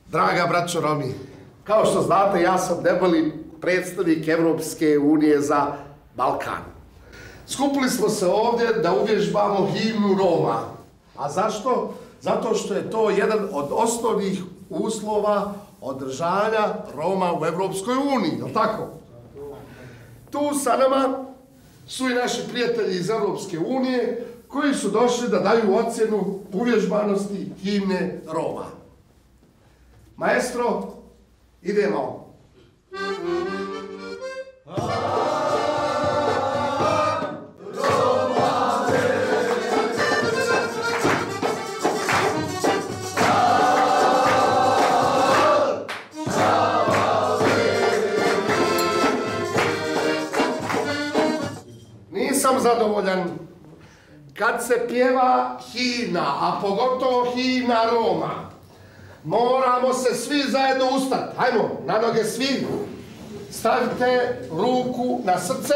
Draga braćo Romi, kao što znate, ja sam debeli predstavnik Evropske unije za Balkan. Skupili smo se ovdje da uvježbamo himnu Roma. A zašto? Zato što je to jedan od osnovnih uslova održanja Roma u Evropskoj uniji, je li tako? Tu sa nama su i naši prijatelji iz Evropske unije koji su došli da daju ocjenu uvježbanosti himne Roma. Maestro, idemo. Nisam zadovoljan kad se pjeva himna, a pogotovo himna Roma. Moramo se svi zajedno ustati. Hajmo, na noge svi. Stavite ruku na srce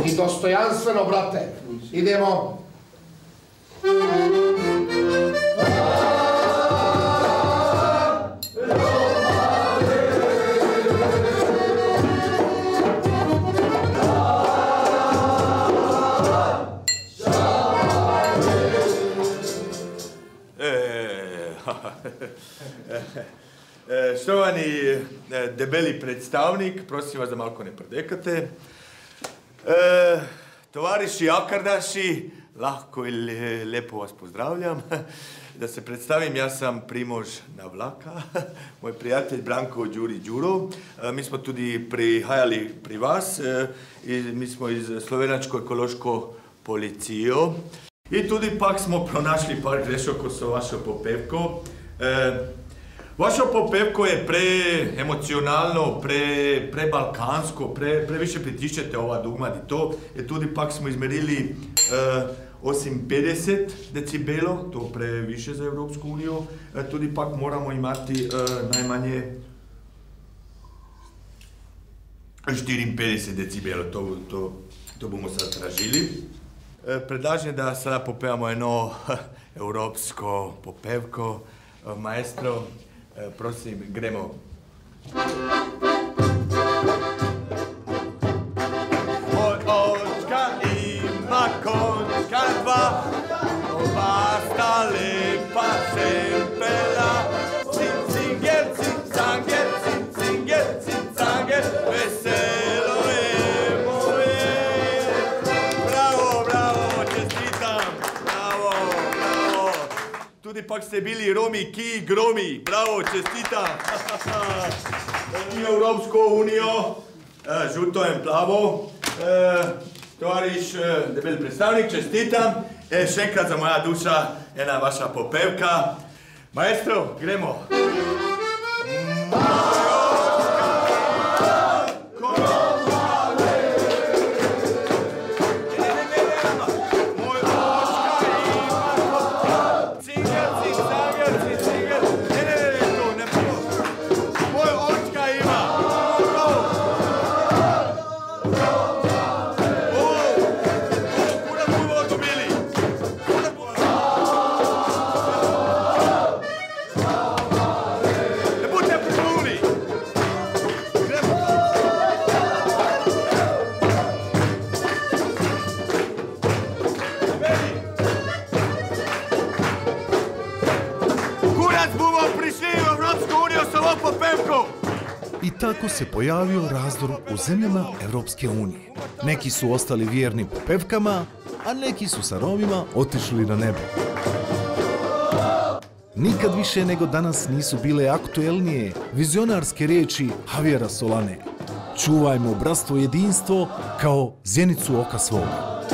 i dostojanstveno, brate. Idemo. Štovani debeli predstavnik, prosim vas da malko ne prdekate. Tovariši Akardaši, lahko i lepo vas pozdravljam. Da se predstavim, ja sam Primož Navlaka, moj prijatelj Branko Đuri Đuro. Mi smo tudi prihajali pri vas i mi smo iz Slovenačko ekološko policijo. I tudi pak smo pronašli par grešok s vašo popevko. Vaša popevko je preemocionalno, prebalkansko, previše pritiščete ova dugmad i to. I tudi pak smo izmerili 58 decibelov, to previše za Evropsku uniju. Tudi pak moramo imati najmanje 54 decibelov, to bomo sad tražili. Predlažem da sada popevamo jedno evropsko popevko. Maestro, prosim, gremo. Moj očka ima končka dva, oba sta lepa sempela. Cincinger, cincanger, cincinger, cincanger, veselo je moje. Bravo, bravo, čestitam, bravo, bravo. Tudi pak ste bili Romi ki gromi, bravo, čestitam. I Evropsko unijo, žuto in plavo. Tovariš debeli predstavnik, čestitam. Še enkrat za moja duša, ena vaša popevka. Maestro, gremo. I tako se pojavio razdor u zemljama Evropske unije. Neki su ostali vjerni popevkama, a neki su sa Romima otišli na nebo. Nikad više nego danas nisu bile aktuelnije vizionarske riječi Javiera Solane. Čuvajmo bratstvo i jedinstvo kao zjenicu oka svoga.